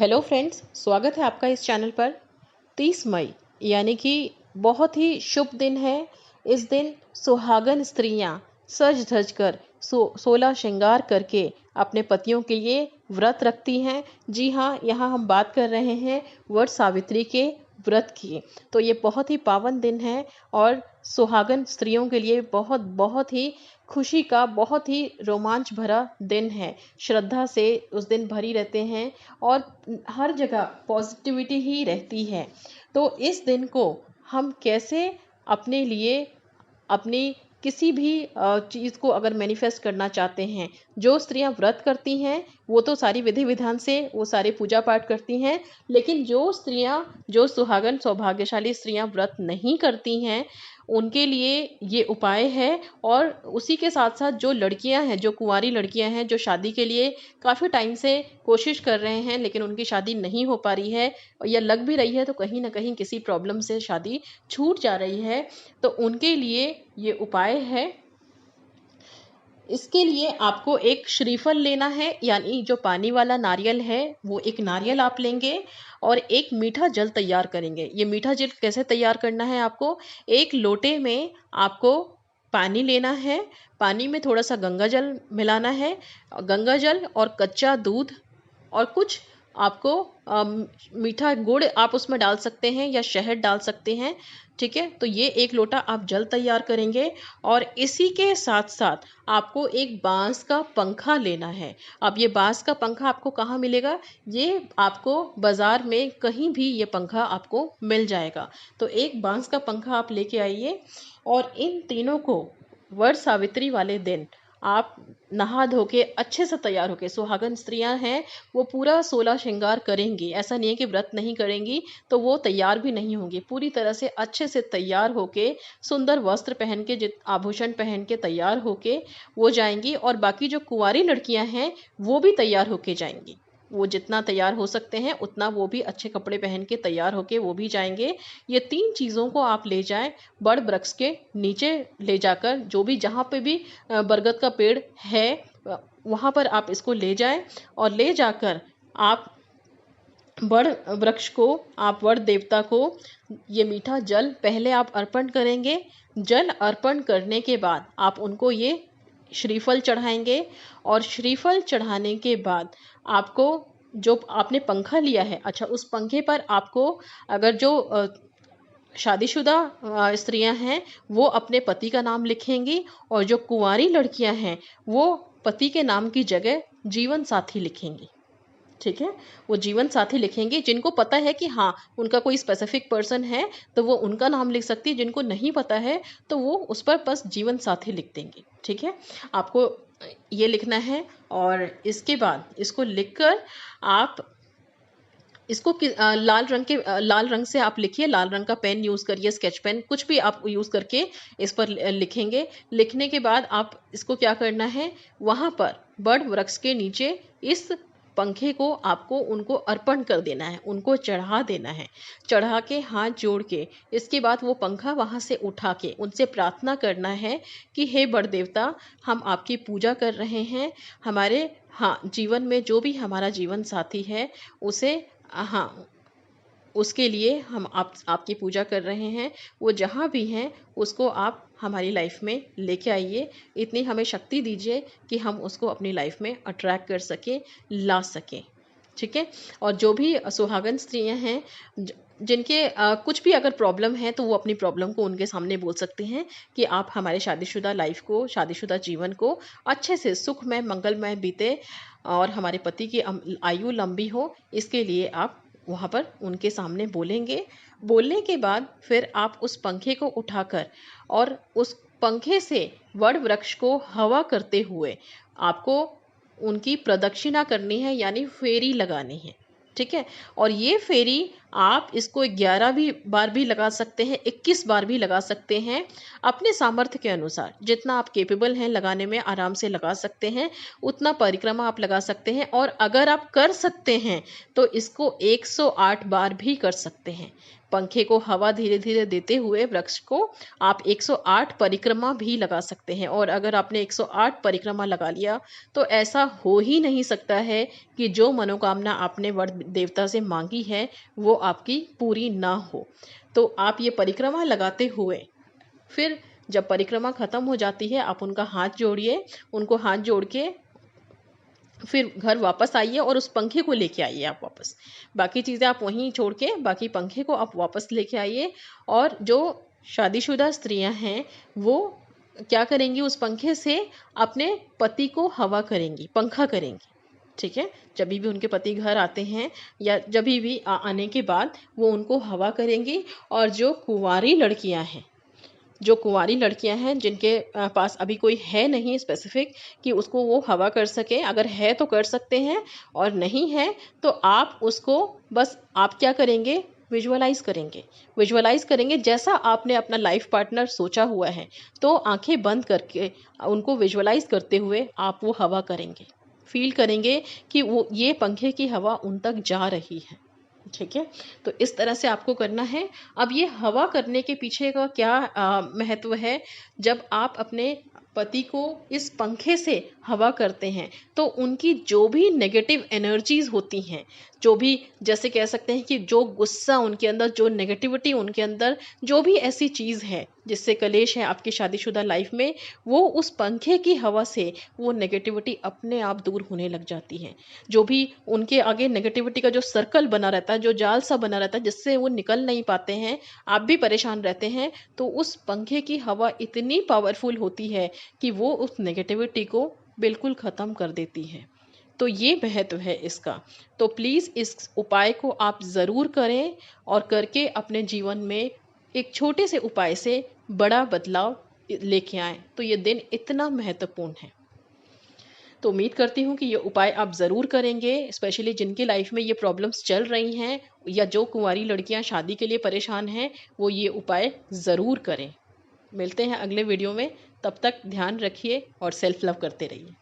Hello friends, स्वागत है आपका इस चैनल पर। 30 मई यानी कि बहुत ही शुभ दिन है। इस दिन सुहागन स्त्रियां सज धज कर 16 श्रृंगार करके अपने पतियों के लिए व्रत रखती हैं। जी हाँ, यहाँ हम बात कर रहे हैं वट सावित्री के व्रत की। तो ये बहुत ही पावन दिन है और सुहागन स्त्रियों के लिए बहुत बहुत ही खुशी का, बहुत ही रोमांच भरा दिन है। श्रद्धा से उस दिन भरी रहते हैं और हर जगह पॉजिटिविटी ही रहती है। तो इस दिन को हम कैसे अपने लिए, अपनी किसी भी चीज़ को अगर मैनिफेस्ट करना चाहते हैं, जो स्त्रियां व्रत करती हैं वो तो सारी विधि विधान से वो सारे पूजा पाठ करती हैं, लेकिन जो सुहागन सौभाग्यशाली स्त्रियां व्रत नहीं करती हैं उनके लिए ये उपाय है। और उसी के साथ साथ जो लड़कियां हैं, जो कुंवारी लड़कियां हैं, जो शादी के लिए काफ़ी टाइम से कोशिश कर रहे हैं लेकिन उनकी शादी नहीं हो पा रही है या लग भी रही है तो कहीं ना कहीं किसी प्रॉब्लम से शादी छूट जा रही है, तो उनके लिए ये उपाय है। इसके लिए आपको एक श्रीफल लेना है, यानी जो पानी वाला नारियल है वो एक नारियल आप लेंगे और एक मीठा जल तैयार करेंगे। ये मीठा जल कैसे तैयार करना है, आपको एक लोटे में आपको पानी लेना है। पानी में थोड़ा सा गंगा जल मिलाना है। गंगा जल और कच्चा दूध और कुछ आपको मीठा गुड़ आप उसमें डाल सकते हैं या शहद डाल सकते हैं। ठीक है, तो ये एक लोटा आप जल तैयार करेंगे और इसी के साथ साथ आपको एक बांस का पंखा लेना है। अब ये बांस का पंखा आपको कहाँ मिलेगा? ये आपको बाजार में कहीं भी ये पंखा आपको मिल जाएगा। तो एक बांस का पंखा आप लेके आइए और इन तीनों को वट सावित्री वाले दिन आप नहा धो के अच्छे से तैयार होके, सुहागन स्त्रियां हैं वो पूरा 16 श्रृंगार करेंगी। ऐसा नहीं है कि व्रत नहीं करेंगी तो वो तैयार भी नहीं होंगी। पूरी तरह से अच्छे से तैयार होके, सुंदर वस्त्र पहन के, आभूषण पहन के तैयार होके वो जाएंगी। और बाकी जो कुंवारी लड़कियां हैं वो भी तैयार होके जाएंगी। वो जितना तैयार हो सकते हैं उतना वो भी अच्छे कपड़े पहन के तैयार होके वो भी जाएंगे। ये 3 चीज़ों को आप ले जाएं, बड़ वृक्ष के नीचे ले जाकर, जो भी जहाँ पे भी बरगद का पेड़ है वहाँ पर आप इसको ले जाएं और ले जाकर आप बड़ वृक्ष को, आप वड़ देवता को ये मीठा जल पहले आप अर्पण करेंगे। जल अर्पण करने के बाद आप उनको ये श्रीफल चढ़ाएंगे और श्रीफल चढ़ाने के बाद आपको जो आपने पंखा लिया है, अच्छा उस पंखे पर आपको, अगर जो शादीशुदा स्त्रियां हैं वो अपने पति का नाम लिखेंगी और जो कुंवारी लड़कियां हैं वो पति के नाम की जगह जीवन साथी लिखेंगी। ठीक है, वो जीवन साथी लिखेंगे। जिनको पता है कि हाँ उनका कोई स्पेसिफिक पर्सन है तो वो उनका नाम लिख सकती है, जिनको नहीं पता है तो वो उस पर बस जीवन साथी लिख देंगे। ठीक है, आपको ये लिखना है और इसके बाद इसको लिखकर आप इसको लाल रंग से आप लिखिए। लाल रंग का पेन यूज़ करिए, स्केच पेन, कुछ भी आप यूज़ करके इस पर लिखेंगे। लिखने के बाद आप इसको क्या करना है, वहाँ पर बड़ वृक्ष के नीचे इस पंखे को आपको उनको अर्पण कर देना है, उनको चढ़ा देना है। चढ़ा के हाथ जोड़ के इसके बाद वो पंखा वहाँ से उठा के उनसे प्रार्थना करना है कि हे बड़ देवता, हम आपकी पूजा कर रहे हैं। हमारे जीवन में जो भी हमारा जीवन साथी है उसे उसके लिए हम आपकी पूजा कर रहे हैं। वो जहाँ भी हैं उसको आप हमारी लाइफ में लेके आइए। इतनी हमें शक्ति दीजिए कि हम उसको अपनी लाइफ में अट्रैक्ट कर सकें, ला सकें। ठीक है, और जो भी सुहागन स्त्रियां हैं जिनके कुछ भी अगर प्रॉब्लम है तो वो अपनी प्रॉब्लम को उनके सामने बोल सकते हैं कि आप हमारे शादीशुदा लाइफ को, शादीशुदा जीवन को अच्छे से सुखमय मंगलमय बीते और हमारे पति की आयु लंबी हो, इसके लिए आप वहाँ पर उनके सामने बोलेंगे। बोलने के बाद फिर आप उस पंखे को उठाकर और उस पंखे से वड़ वृक्ष को हवा करते हुए आपको उनकी प्रदक्षिणा करनी है, यानी फेरी लगानी है। ठीक है, और ये फेरी आप इसको 11 बार भी लगा सकते हैं, 21 बार भी लगा सकते हैं। अपने सामर्थ्य के अनुसार जितना आप केपेबल हैं लगाने में, आराम से लगा सकते हैं, उतना परिक्रमा आप लगा सकते हैं। और अगर आप कर सकते हैं तो इसको 108 बार भी कर सकते हैं। पंखे को हवा धीरे धीरे देते हुए वृक्ष को आप 108 परिक्रमा भी लगा सकते हैं। और अगर आपने 108 परिक्रमा लगा लिया तो ऐसा हो ही नहीं सकता है कि जो मनोकामना आपने वर देवता से मांगी है वो आपकी पूरी ना हो। तो आप ये परिक्रमा लगाते हुए फिर जब परिक्रमा खत्म हो जाती है आप उनका हाथ जोड़िए, उनको हाथ जोड़ के फिर घर वापस आइए और उस पंखे को लेके आइए आप वापस। बाकी चीज़ें आप वहीं छोड़ के बाकी पंखे को आप वापस लेके आइए। और जो शादीशुदा स्त्रियां हैं वो क्या करेंगी, उस पंखे से अपने पति को हवा करेंगी, पंखा करेंगी। ठीक है, जब भी उनके पति घर आते हैं या जब भी आने के बाद वो उनको हवा करेंगी। और जो कुंवारी लड़कियां हैं जिनके पास अभी कोई है नहीं स्पेसिफिक कि उसको वो हवा कर सके, अगर है तो कर सकते हैं और नहीं है तो आप उसको बस आप क्या करेंगे, विजुअलाइज करेंगे जैसा आपने अपना लाइफ पार्टनर सोचा हुआ है। तो आंखें बंद करके उनको विजुअलाइज करते हुए आप वो हवा करेंगे, फील करेंगे कि वो ये पंखे की हवा उन तक जा रही है। ठीक है, तो इस तरह से आपको करना है। अब ये हवा करने के पीछे का क्या महत्व है, जब आप अपने पति को इस पंखे से हवा करते हैं तो उनकी जो भी नेगेटिव एनर्जीज होती हैं, जो भी जैसे कह सकते हैं कि जो गुस्सा उनके अंदर, जो नेगेटिविटी उनके अंदर, जो भी ऐसी चीज़ है जिससे कलेश है आपकी शादीशुदा लाइफ में, वो उस पंखे की हवा से वो नेगेटिविटी अपने आप दूर होने लग जाती है। जो भी उनके आगे नेगेटिविटी का जो सर्कल बना रहता है, जो जाल सा बना रहता है जिससे वो निकल नहीं पाते हैं, आप भी परेशान रहते हैं, तो उस पंखे की हवा इतनी पावरफुल होती है कि वो उस नेगेटिविटी को बिल्कुल ख़त्म कर देती है। तो ये महत्व है इसका। तो प्लीज़ इस उपाय को आप ज़रूर करें और करके अपने जीवन में एक छोटे से उपाय से बड़ा बदलाव लेके आएं। तो ये दिन इतना महत्वपूर्ण है। तो उम्मीद करती हूँ कि ये उपाय आप ज़रूर करेंगे, स्पेशली जिनकी लाइफ में ये प्रॉब्लम्स चल रही हैं या जो कुंवारी लड़कियां शादी के लिए परेशान हैं, वो ये उपाय ज़रूर करें। मिलते हैं अगले वीडियो में, तब तक ध्यान रखिए और सेल्फ लव करते रहिए।